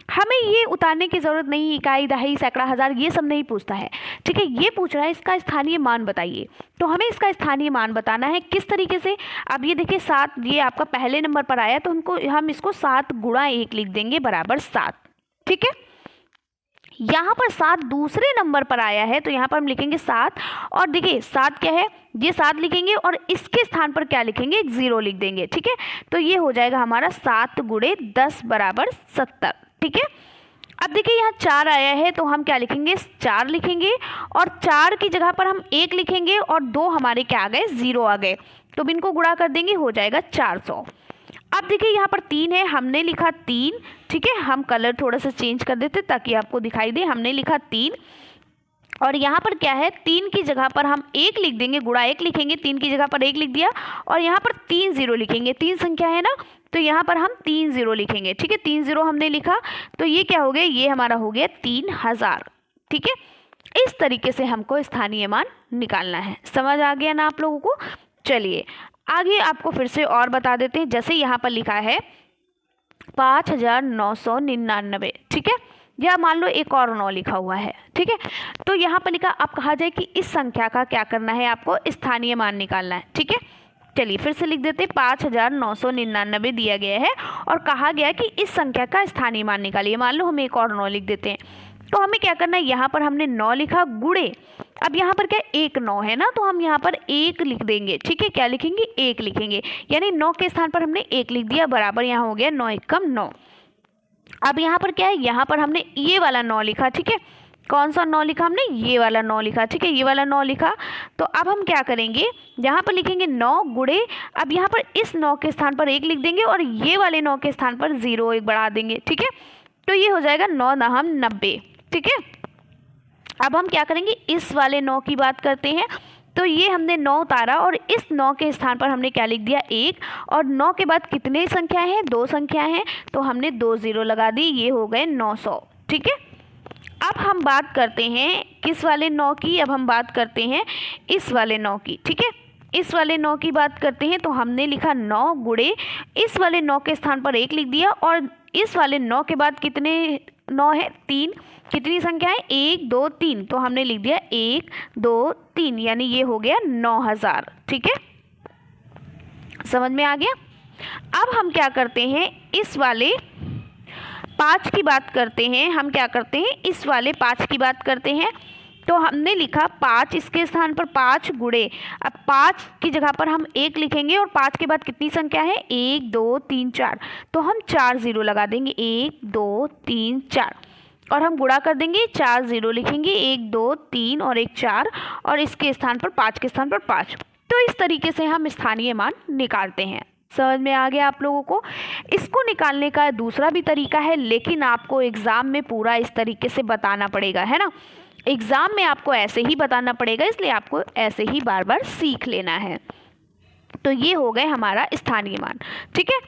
हमें ये उतारने की ज़रूरत नहीं, इकाई दहाई सैकड़ा हजार ये सब नहीं पूछता है। ठीक है, ये पूछ रहा है इसका स्थानीय मान बताइए। तो हमें इसका स्थानीय मान बताना है किस तरीके से। अब ये देखिए 7 ये आपका पहले नंबर पर आया तो हम इसको 7 गुणा 1 लिख देंगे बराबर 7। ठीक है, यहाँ पर 7 दूसरे नंबर पर आया है तो यहाँ पर हम लिखेंगे 7 और देखिए 7 क्या है, ये 7 लिखेंगे और इसके स्थान पर क्या लिखेंगे, एक 0 लिख देंगे। ठीक है, तो ये हो जाएगा हमारा 7 गुणे 10 बराबर 70। ठीक है, अब देखिए यहाँ 4 आया है तो हम क्या लिखेंगे 4 लिखेंगे और 4 की जगह पर हम 1 लिखेंगे और 2 हमारे क्या आ गए 0 आ गए, तो इनको गुणा कर देंगे हो जाएगा 400। अब देखिए यहाँ पर 3 है, हमने लिखा 3। ठीक है, हम कलर थोड़ा सा चेंज कर देते ताकि आपको दिखाई दे। हमने लिखा 3 और यहाँ पर क्या है 3 की जगह पर हम 1 लिख देंगे, गुणा 1 लिखेंगे, 3 की जगह पर 1 लिख दिया और यहाँ पर 3 0 लिखेंगे। 3 संख्या है ना तो यहाँ पर हम 3 0 लिखेंगे। ठीक है, 3 0 हमने लिखा तो ये क्या हो गया, ये हमारा हो गया 3000। ठीक है, इस तरीके से हमको स्थानीय मान निकालना है। समझ आ गया ना आप लोगों को। चलिए आगे आपको फिर से और बता देते हैं। जैसे यहाँ पर लिखा है 5999। ठीक है, या मान लो एक और 9 लिखा हुआ है। ठीक है, तो यहाँ पर लिखा अब कहा जाए कि इस संख्या का क्या करना है, आपको स्थानीय मान निकालना है। ठीक है, चलिए फिर से लिख देते 5999 दिया गया है और कहा गया कि इस संख्या का स्थानीय मान निकालिए। मान लो हम एक और 9 लिख देते हैं तो हमें क्या करना है, यहाँ पर हमने 9 लिखा गुणे, अब यहाँ पर क्या एक 9 है ना तो हम यहाँ पर 1 लिख देंगे। ठीक है, क्या लिखेंगे 1 लिखेंगे, यानी 9 के स्थान पर हमने 1 लिख दिया बराबर यहाँ हो गया 9 एकम 9। अब यहाँ पर क्या है, यहाँ पर हमने ये वाला 9 लिखा। ठीक है, कौन सा 9 लिखा हमने, ये वाला 9 लिखा। ठीक है, ये वाला 9 लिखा तो अब हम क्या करेंगे, यहाँ पर लिखेंगे 9 गुणे, अब यहाँ पर इस 9 के स्थान पर 1 लिख देंगे और ये वाले 9 के स्थान पर 0 1 बढ़ा देंगे। ठीक है, तो ये हो जाएगा 9 9 90। ठीक है, अब हम क्या करेंगे, इस वाले 9 की बात करते हैं तो ये हमने 9 उतारा और इस 9 के स्थान पर हमने क्या लिख दिया 1 और 9 के बाद कितने संख्याएं हैं, 2 संख्याएं हैं तो हमने 2 0 लगा दी, ये हो गए 900। ठीक है, अब हम बात करते हैं किस वाले 9 की, अब हम बात करते हैं इस वाले 9 की। ठीक है, इस वाले 9 की बात करते हैं तो हमने लिखा 9 गुणे, इस वाले 9 के स्थान पर 1 लिख दिया और इस वाले 9 के बाद कितने 9 है 3, कितनी संख्या है 1 2 3 तो हमने लिख दिया 1 2 3 यानी ये हो गया 9000। ठीक है, समझ में आ गया। अब हम क्या करते हैं, इस वाले 5 की बात करते हैं। हम क्या करते हैं, इस वाले 5 की बात करते हैं तो हमने लिखा 5, इसके स्थान पर 5 गुणे, अब 5 की जगह पर हम 1 लिखेंगे और 5 के बाद कितनी संख्या है 1 2 3 4 तो हम 4 0 लगा देंगे 1 2 3 4 और हम गुणा कर देंगे 4 0 लिखेंगे 1 2 3 और 1 4 और इसके स्थान पर 5 के स्थान पर 5। तो इस तरीके से हम स्थानीय मान निकालते हैं। समझ में आ गया आप लोगों को। इसको निकालने का दूसरा भी तरीका है लेकिन आपको एग्ज़ाम में पूरा इस तरीके से बताना पड़ेगा, है ना। एग्ज़ाम में आपको ऐसे ही बताना पड़ेगा, इसलिए आपको ऐसे ही बार बार सीख लेना है। तो ये हो गए हमारा स्थानीय मान। ठीक है,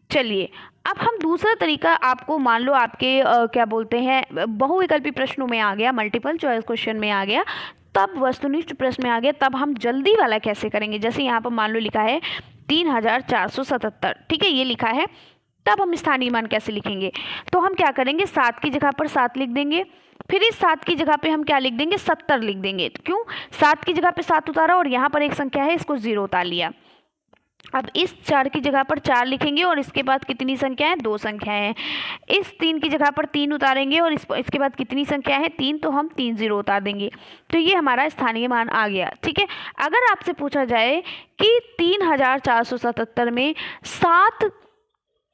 चलिए अब हम दूसरा तरीका आपको, मान लो आपके क्या बोलते हैं बहुविकल्पी प्रश्नों में आ गया, मल्टीपल चॉइस क्वेश्चन में आ गया, तब वस्तुनिष्ठ प्रश्न में आ गया, तब हम जल्दी वाला कैसे करेंगे। जैसे यहाँ पर मान लो लिखा है 3477। ठीक है, ये लिखा है, तब हम स्थानीय मान कैसे लिखेंगे। तो हम क्या करेंगे 7 की जगह पर 7 लिख देंगे, फिर इस 7 की जगह पे हम क्या लिख देंगे 70 लिख देंगे। क्यों, 7 की जगह पे 7 उतारा और यहाँ पर एक संख्या है इसको 0 उतार लिया। अब इस 4 की जगह पर 4 लिखेंगे और इसके बाद कितनी संख्या है 2 संख्याएं हैं। इस 3 की जगह पर 3 उतारेंगे और इसके बाद कितनी संख्या है 3 तो हम 3 0 उतार देंगे। तो ये हमारा स्थानीय मान आ गया। ठीक है, अगर आपसे पूछा जाए कि 3477 में 7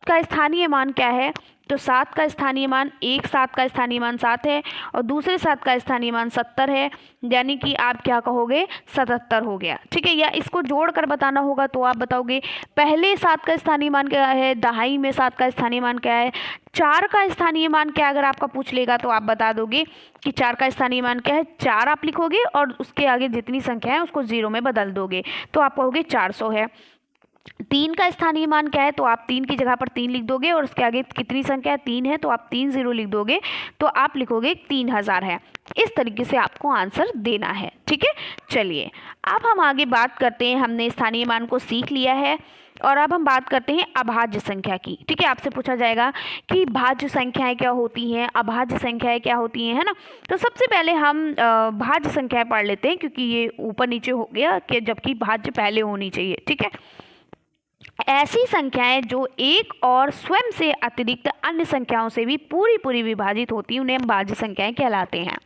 का स्थानीय मान क्या है तो 7 का स्थानीय मान 7 का स्थानीय मान 7 है और दूसरे 7 का स्थानीय मान 70 है, यानी कि आप क्या कहोगे 77 हो गया। ठीक है, या इसको जोड़कर बताना होगा तो आप बताओगे पहले 7 का स्थानीय मान क्या है, दहाई में 7 का स्थानीय मान क्या है, 4 का स्थानीय मान क्या, अगर आपका पूछ लेगा तो आप बता दोगे कि 4 का स्थानीय मान क्या है, 4 आप लिखोगे और उसके आगे जितनी संख्या है उसको 0 में बदल दोगे तो आप कहोगे 400 है। 3 का स्थानीय मान क्या है, तो आप 3 की जगह पर 3 लिख दोगे और उसके आगे कितनी संख्या है, 3 है, तो आप 3 0 लिख दोगे तो आप लिखोगे 3000 है। इस तरीके से आपको आंसर देना है। ठीक है, चलिए अब हम आगे बात करते हैं। हमने स्थानीय मान को सीख लिया है और अब हम बात करते हैं अभाज्य संख्या की। ठीक है, आपसे पूछा जाएगा कि भाज्य संख्याएं क्या होती हैं, अभाज्य संख्याएं क्या होती हैं, है ना। तो सबसे पहले हम भाज्य संख्याएं पढ़ लेते हैं, क्योंकि ये ऊपर नीचे हो गया कि जबकि भाज्य पहले होनी चाहिए। ठीक है, ऐसी संख्याएं जो एक और स्वयं से अतिरिक्त अन्य संख्याओं से भी पूरी पूरी विभाजित होती हैं उन्हें हम भाज्य संख्याएं कहलाते हैं।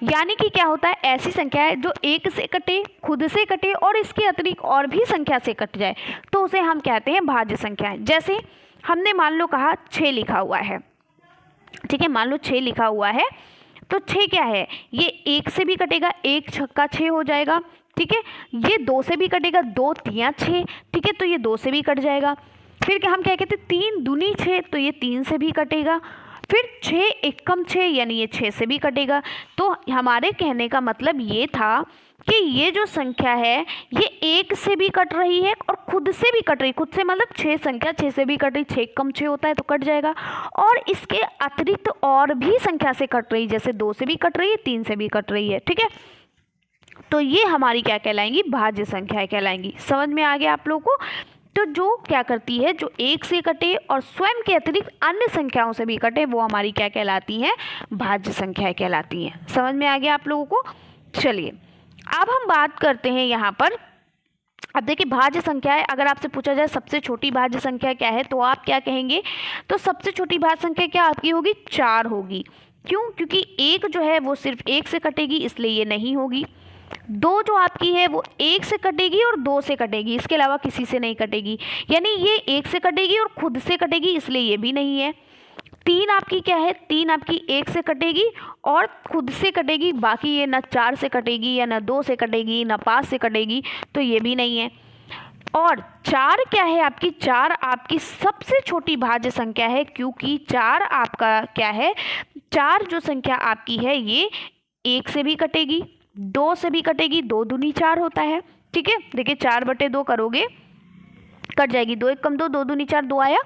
यानी कि क्या होता है, ऐसी संख्याएं जो एक से कटे, खुद से कटे और इसके अतिरिक्त और भी संख्या से कट जाए तो उसे हम कहते हैं भाज्य संख्याएं। जैसे हमने मान लो कहा 6 लिखा हुआ है। ठीक है, मान लो 6 लिखा हुआ है तो 6 क्या है, ये 1 से भी कटेगा, 1 छक्का 6 हो जाएगा। ठीक है, ये 2 से भी कटेगा, 2 तियां 6। ठीक है, तो ये 2 से भी कट जाएगा। फिर क्या हम क्या कहते हैं, 3 दूनी 6, तो ये 3 से भी कटेगा। फिर 6 एकम 6 यानी ये 6 से भी कटेगा। तो हमारे कहने का मतलब ये था कि ये जो संख्या है ये 1 से भी कट रही है और खुद से भी कट रही है। खुद से मतलब 6 संख्या 6 से भी कट रही, 6 कम 6 होता है तो कट जाएगा, और इसके अतिरिक्त और भी संख्या से कट रही, जैसे 2 से भी कट रही है, 3 से भी कट रही है। ठीक है, तो ये हमारी क्या कहलाएंगी, भाज्य संख्याएं कहलाएंगी। समझ में आ गया आप लोगों को। तो जो क्या करती है, जो 1 से कटे और स्वयं के अतिरिक्त अन्य संख्याओं से भी कटे वो हमारी क्या कहलाती हैं, भाज्य संख्याएं कहलाती हैं। समझ में आ गया आप लोगों को। चलिए अब हम बात करते हैं यहाँ पर। अब देखिए भाज्य संख्याएं, अगर आपसे पूछा जाए सबसे छोटी भाज्य संख्या क्या है तो आप क्या कहेंगे, तो सबसे छोटी भाज्य संख्या क्या आपकी होगी, 4 होगी। क्यों, क्योंकि 1 जो है वो सिर्फ 1 से कटेगी इसलिए ये नहीं होगी। 2 जो आपकी है वो 1 से कटेगी और 2 से कटेगी, इसके अलावा किसी से नहीं कटेगी, यानी ये 1 से कटेगी और खुद से कटेगी इसलिए ये भी नहीं है। 3 आपकी क्या है, 3 आपकी 1 से कटेगी और खुद से कटेगी, बाकी ये ना 4 से कटेगी या ना 2 से कटेगी ना 5 से कटेगी, तो ये भी नहीं है। और 4 क्या है आपकी, 4 आपकी सबसे छोटी भाज्य संख्या है, क्योंकि 4 आपका क्या है, 4 जो संख्या आपकी है ये 1 से भी कटेगी, 2 से भी कटेगी, 2 दूनी 4 होता है। ठीक है, देखिए 4/2 करोगे कट जाएगी, 2 एकम 2, 2 दूनी 4, 2 आया।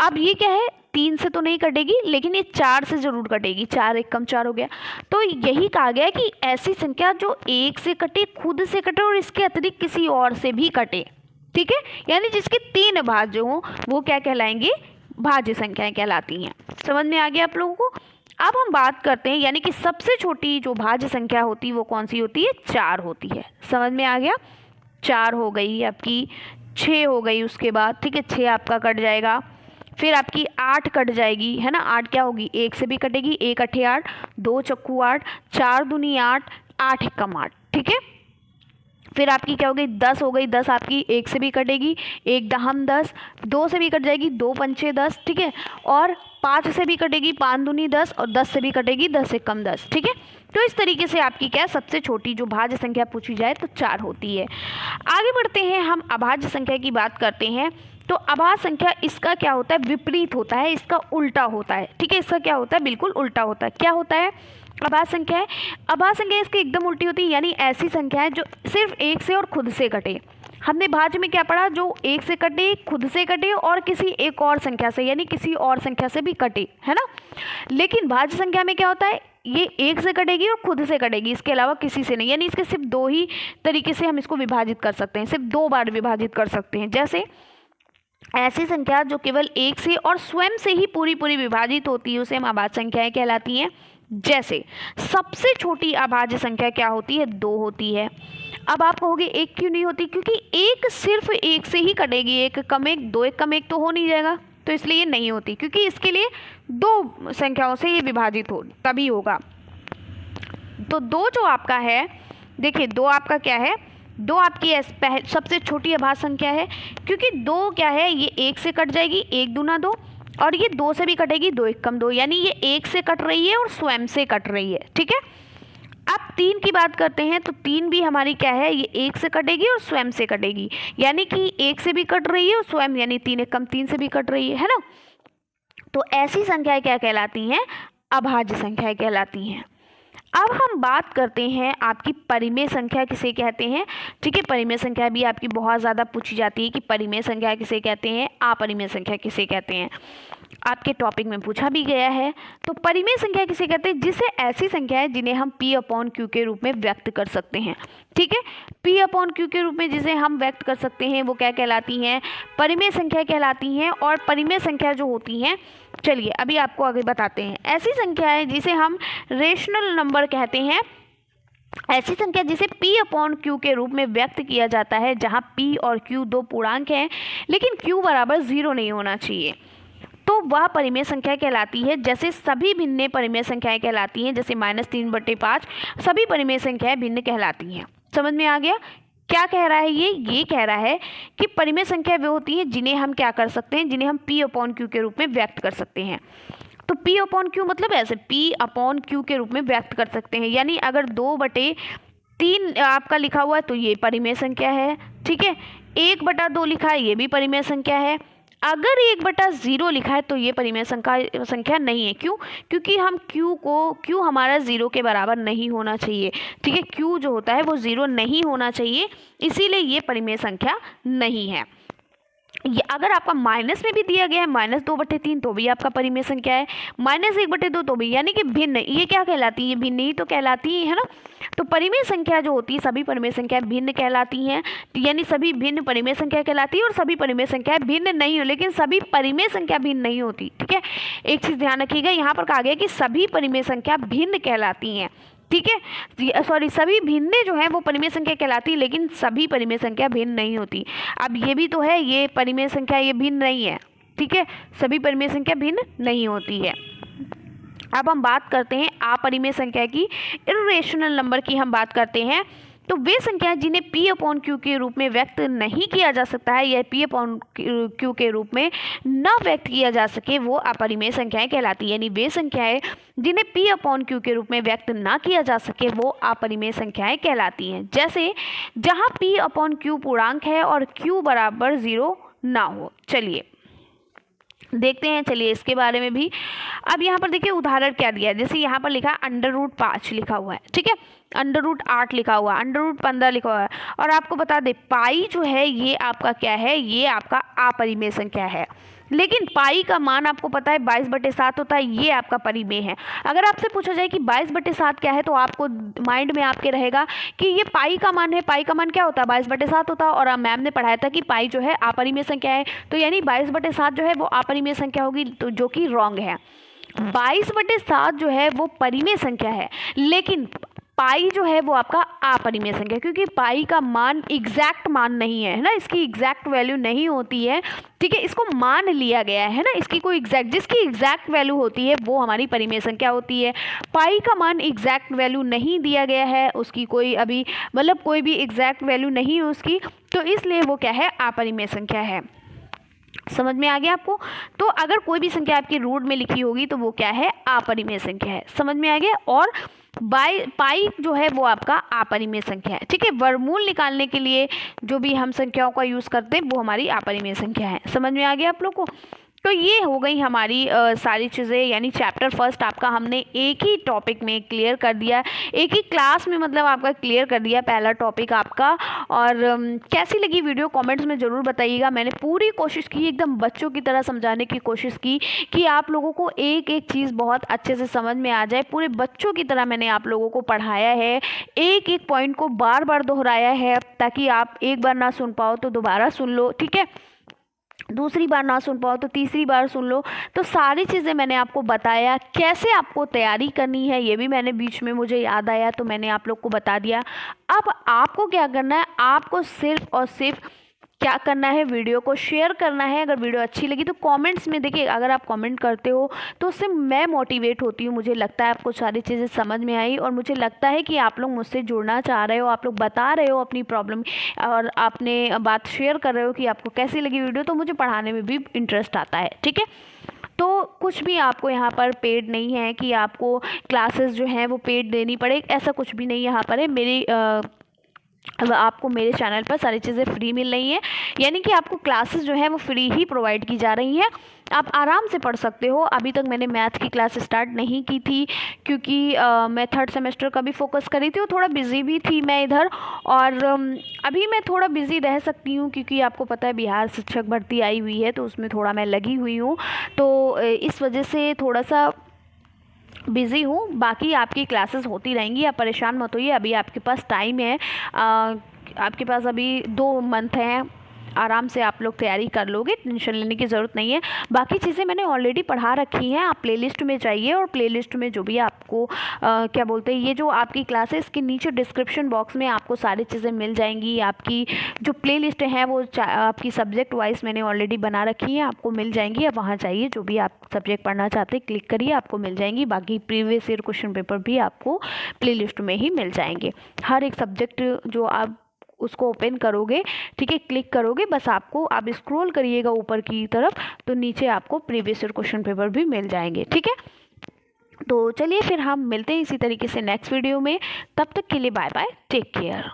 अब ये क्या है, 3 से तो नहीं कटेगी लेकिन ये 4 से जरूर कटेगी, 4 एकम 4 हो गया। तो यही कहा गया कि ऐसी संख्या जो 1 से कटे, खुद से कटे और इसके अतिरिक्त किसी और से भी कटे। ठीक है, यानी जिसके 3 भाज्य हों वो क्या कहलाएंगे, भाज्य संख्याएं कहलाती हैं। समझ में आ गया आप लोगों को। अब हम बात करते हैं, यानी कि सबसे छोटी जो भाज्य संख्या होती है वो कौन सी होती है, 4 होती है। समझ में आ गया, 4 हो गई आपकी, 6 हो गई उसके बाद। ठीक है, 6 आपका कट जाएगा, फिर आपकी 8 कट जाएगी, है ना। 8 क्या होगी, 1 से भी कटेगी, 1 अठे 8, 2 चक्कू 8, 4 दूनी 8, 8 एकम 8। ठीक है, फिर आपकी क्या हो गई, 10 हो गई, 10 आपकी 1 से भी कटेगी, 1 दहम 10, 2 से भी कट जाएगी, 2 पंचे 10। ठीक है, और 5 से भी कटेगी, 5 दूनी 10, और 10 से भी कटेगी, 10 एकम 10। ठीक है, तो इस तरीके से आपकी क्या सबसे छोटी जो भाज्य संख्या पूछी जाए तो 4 होती है। आगे बढ़ते हैं, हम अभाज्य संख्या की बात करते हैं। तो अभाज्य संख्या इसका क्या होता है, विपरीत होता है, इसका उल्टा होता है। ठीक है, इसका क्या होता है, बिल्कुल उल्टा होता है। क्या होता है, अभाज्य संख्या है, अभाज्य संख्या इसकी एकदम उल्टी होती है, यानी ऐसी संख्या है जो सिर्फ 1 से और खुद से कटे। हमने भाज्य में क्या पढ़ा, जो 1 से कटे, खुद से कटे और किसी एक और संख्या से, यानी किसी और संख्या से भी कटे, है ना। लेकिन भाज्य संख्या में क्या होता है, ये 1 से कटेगी और खुद से कटेगी, इसके अलावा किसी से नहीं, यानी इसके सिर्फ 2 ही तरीके से हम इसको विभाजित कर सकते हैं, सिर्फ 2 बार विभाजित कर सकते हैं। जैसे ऐसी संख्या जो केवल 1 से और स्वयं से ही पूरी पूरी विभाजित होती है उसे हम अभाज्य संख्याएं कहलाती हैं। जैसे सबसे छोटी अभाज्य संख्या क्या होती है, 2 होती है। अब आप कहोगे 1 क्यों नहीं होती, क्योंकि 1 सिर्फ 1 से ही कटेगी, 1 कम 1, 2 कम 1 तो हो नहीं जाएगा, तो इसलिए ये नहीं होती, क्योंकि इसके लिए 2 संख्याओं से ये विभाजित हो तभी होगा। तो 2 जो आपका है, देखिए 2 आपका क्या है, 2 आपकी सबसे छोटी अभाज्य संख्या है, क्योंकि 2 क्या है, ये 1 से कट जाएगी, 1 दूना 2, और ये 2 से भी कटेगी, 2 एक कम 2, यानी ये 1 से कट रही है और स्वयं से कट रही है, ठीक है। अब 3 की बात करते हैं तो 3 भी हमारी क्या है, ये 1 से कटेगी और स्वयं से कटेगी, यानी कि 1 से भी कट रही है और स्वयं यानी 3 एक कम 3 से भी कट रही है ना। तो ऐसी संख्याएं क्या कहलाती हैं, अभाज्य संख्याएं कहलाती हैं। अब हम बात करते हैं आपकी परिमेय संख्या किसे कहते हैं, ठीक है। परिमेय संख्या भी आपकी बहुत ज़्यादा पूछी जाती है कि परिमेय संख्या किसे कहते हैं, अपरिमेय संख्या किसे कहते हैं, आपके टॉपिक में पूछा भी गया है। तो परिमेय संख्या किसे कहते हैं, जिसे ऐसी संख्या है जिन्हें हम P/Q के रूप में व्यक्त कर सकते हैं, ठीक है। P/Q के रूप में जिसे हम व्यक्त कर सकते हैं वो क्या कहलाती हैं, परिमेय संख्या कहलाती हैं। और परिमेय संख्या जो होती हैं, चलिए अभी आपको आगे बताते हैं। ऐसी संख्या है जिसे हम रेशनल नंबर कहते हैं, ऐसी संख्या जिसे P/Q के रूप में व्यक्त किया जाता है जहां P और Q दो पूर्णांक हैं लेकिन Q बराबर 0 नहीं होना चाहिए, तो वह परिमेय संख्या कहलाती है। जैसे सभी भिन्न परिमेय संख्याएं कहलाती हैं, जैसे -3/5 सभी परिमेय संख्याएं भिन्न कहलाती हैं। समझ में आ गया क्या कह रहा है ये कह रहा है कि परिमेय संख्या वे होती हैं जिन्हें हम क्या कर सकते हैं, जिन्हें हम P/Q के रूप में व्यक्त कर सकते हैं। तो P/Q मतलब ऐसे P/Q के रूप में व्यक्त कर सकते हैं, यानी अगर 2/3 आपका लिखा हुआ है तो ये परिमेय संख्या है, ठीक है। 1/2 लिखा है ये भी परिमेय संख्या है। अगर 1/0 लिखा है तो ये परिमेय संख्या नहीं है। क्यों, क्योंकि हम Q हमारा 0 के बराबर नहीं होना चाहिए, ठीक है। Q जो होता है वो 0 नहीं होना चाहिए, इसीलिए ये परिमेय संख्या नहीं है। ये अगर आपका माइनस में भी दिया गया है -2/3 तो भी आपका परिमेय संख्या है, -1/2 तो भी, यानी कि भिन्न, ये क्या कहलाती है, भिन्न ही तो कहलाती है ना। तो परिमेय संख्या जो होती है सभी परिमेय संख्या भिन्न कहलाती हैं, यानी सभी भिन्न परिमेय संख्या कहलाती है। और सभी परिमेय संख्या भिन्न नहीं हो, लेकिन सभी परिमेय संख्या भिन्न नहीं होती, ठीक है। एक चीज़ ध्यान रखिएगा, यहाँ पर कहा गया कि सभी परिमेय संख्या भिन्न कहलाती हैं, ठीक है। सॉरी, सभी भिन्न जो है वो परिमेय संख्या कहलाती है, लेकिन सभी परिमेय संख्या भिन्न नहीं होती। अब ये भी तो है, ये परिमेय संख्या ये भिन्न नहीं है, ठीक है। सभी परिमेय संख्या भिन्न नहीं होती है। अब हम बात करते हैं अपरिमेय संख्या की, इर्रेशनल नंबर की हम बात करते हैं। तो वे संख्याएं जिन्हें P/Q के रूप में व्यक्त नहीं किया जा सकता है या P/Q के रूप में न व्यक्त किया जा सके वो अपरिमेय संख्याएं कहलाती है। यानी वे संख्याएं जिन्हें P/Q के रूप में व्यक्त ना किया जा सके वो अपरिमेय संख्याएं कहलाती हैं। जैसे जहां P/Q पूर्णांक है और Q बराबर 0 ना हो। चलिए देखते हैं, चलिए इसके बारे में भी। अब यहाँ पर देखिए उदाहरण क्या दिया है, जैसे यहाँ पर लिखा है √5 लिखा हुआ है, ठीक है। √8 लिखा हुआ है, √15 लिखा हुआ है। और आपको बता दें पाई जो है ये आपका क्या है, ये आपका अपरिमेय संख्या है। लेकिन पाई का मान आपको पता है 22/7 होता है, ये आपका परिमेय है। अगर आपसे पूछा जाए कि 22/7 क्या है तो आपको माइंड में आपके रहेगा कि ये पाई का मान है। पाई का मान क्या होता है, 22/7 होता है। और मैम ने पढ़ाया था कि पाई जो है अपरिमेय संख्या है, तो यानी 22/7 जो है वो अपरिमेय संख्या होगी, तो जो कि रॉन्ग है। 22/7 जो है वो परिमेय संख्या है, लेकिन पाई जो है वो आपका अपरिमेय संख्या, क्योंकि पाई का मान एग्जैक्ट मान नहीं है ना, इसकी एग्जैक्ट वैल्यू नहीं होती है, ठीक है। इसको मान लिया गया है ना, इसकी कोई एग्जैक्ट, जिसकी एग्जैक्ट वैल्यू होती है वो हमारी परिमेय संख्या होती है। पाई का मान एग्जैक्ट वैल्यू नहीं दिया गया है, उसकी कोई अभी मतलब कोई भी एग्जैक्ट वैल्यू नहीं है उसकी, तो इसलिए वो क्या है, अपरिमेय संख्या है। समझ में आ गया आपको। तो अगर कोई भी संख्या आपकी रूट में लिखी होगी तो वो क्या है, अपरिमेय संख्या है। समझ में आ गया। और पाई जो है वो आपका अपरिमेय संख्या है, ठीक है। वर्गमूल निकालने के लिए जो भी हम संख्याओं का यूज़ करते हैं वो हमारी अपरिमेय संख्या है। समझ में आ गया आप लोग को। तो ये हो गई हमारी सारी चीज़ें, यानी चैप्टर फर्स्ट आपका हमने एक ही टॉपिक में क्लियर कर दिया, एक ही क्लास में मतलब आपका क्लियर कर दिया पहला टॉपिक आपका। और कैसी लगी वीडियो कमेंट्स में ज़रूर बताइएगा। मैंने पूरी कोशिश की एकदम बच्चों की तरह समझाने की कोशिश की कि आप लोगों को एक एक चीज़ बहुत अच्छे से समझ में आ जाए। पूरे बच्चों की तरह मैंने आप लोगों को पढ़ाया है, एक एक पॉइंट को बार बार दोहराया है, ताकि आप एक बार ना सुन पाओ तो दोबारा सुन लो, ठीक है। दूसरी बार ना सुन पाओ तो तीसरी बार सुन लो। तो सारी चीज़ें मैंने आपको बताया, कैसे आपको तैयारी करनी है ये भी मैंने बीच में मुझे याद आया तो मैंने आप लोग को बता दिया। अब आपको क्या करना है, आपको सिर्फ और सिर्फ क्या करना है, वीडियो को शेयर करना है। अगर वीडियो अच्छी लगी तो कमेंट्स में देखिए, अगर आप कमेंट करते हो तो उससे मैं मोटिवेट होती हूँ। मुझे लगता है आपको सारी चीज़ें समझ में आई और मुझे लगता है कि आप लोग मुझसे जुड़ना चाह रहे हो, आप लोग बता रहे हो अपनी प्रॉब्लम और आपने बात शेयर कर रहे हो कि आपको कैसी लगी वीडियो, तो मुझे पढ़ाने में भी इंटरेस्ट आता है, ठीक है। तो कुछ भी आपको यहाँ पर पेड नहीं है कि आपको क्लासेस जो हैं वो पेड देनी पड़े, ऐसा कुछ भी नहीं यहाँ पर है। अब आपको मेरे चैनल पर सारी चीज़ें फ्री मिल रही हैं, यानी कि आपको क्लासेस जो है वो फ्री ही प्रोवाइड की जा रही हैं। आप आराम से पढ़ सकते हो। अभी तक मैंने मैथ की क्लास स्टार्ट नहीं की थी क्योंकि मैं थर्ड सेमेस्टर का भी फोकस कर रही थी और थोड़ा बिजी भी थी मैं इधर। और अभी मैं थोड़ा बिजी रह सकती हूँ क्योंकि आपको पता है बिहार शिक्षक भर्ती आई हुई है, तो उसमें थोड़ा मैं लगी हुई हूँ, तो इस वजह से थोड़ा सा बिज़ी हूँ। बाकी आपकी क्लासेस होती रहेंगी, आप परेशान मत होइए। अभी आपके पास टाइम है, आपके पास अभी 2 मंथ हैं, आराम से आप लोग तैयारी कर लोगे, टेंशन लेने की ज़रूरत नहीं है। बाकी चीज़ें मैंने ऑलरेडी पढ़ा रखी हैं। आप प्लेलिस्ट में जाइए और प्लेलिस्ट में जो भी आपको क्या बोलते हैं, ये जो आपकी क्लासेस के नीचे डिस्क्रिप्शन बॉक्स में आपको सारी चीज़ें मिल जाएंगी। आपकी जो प्लेलिस्ट है वो आपकी सब्जेक्ट वाइज मैंने ऑलरेडी बना रखी है, आपको मिल जाएंगी। आप वहाँ जाइए, जो भी आप सब्जेक्ट पढ़ना चाहते हैं क्लिक करिए, आपको मिल जाएंगी। बाकी प्रीवियस ईयर क्वेश्चन पेपर भी आपको प्लेलिस्ट में ही मिल जाएंगे। हर एक सब्जेक्ट जो आप उसको ओपन करोगे, ठीक है, क्लिक करोगे, बस आपको आप स्क्रॉल करिएगा ऊपर की तरफ, तो नीचे आपको प्रीवियस ईयर क्वेश्चन पेपर भी मिल जाएंगे, ठीक है। तो चलिए फिर हम मिलते हैं इसी तरीके से नेक्स्ट वीडियो में। तब तक के लिए बाय बाय, टेक केयर।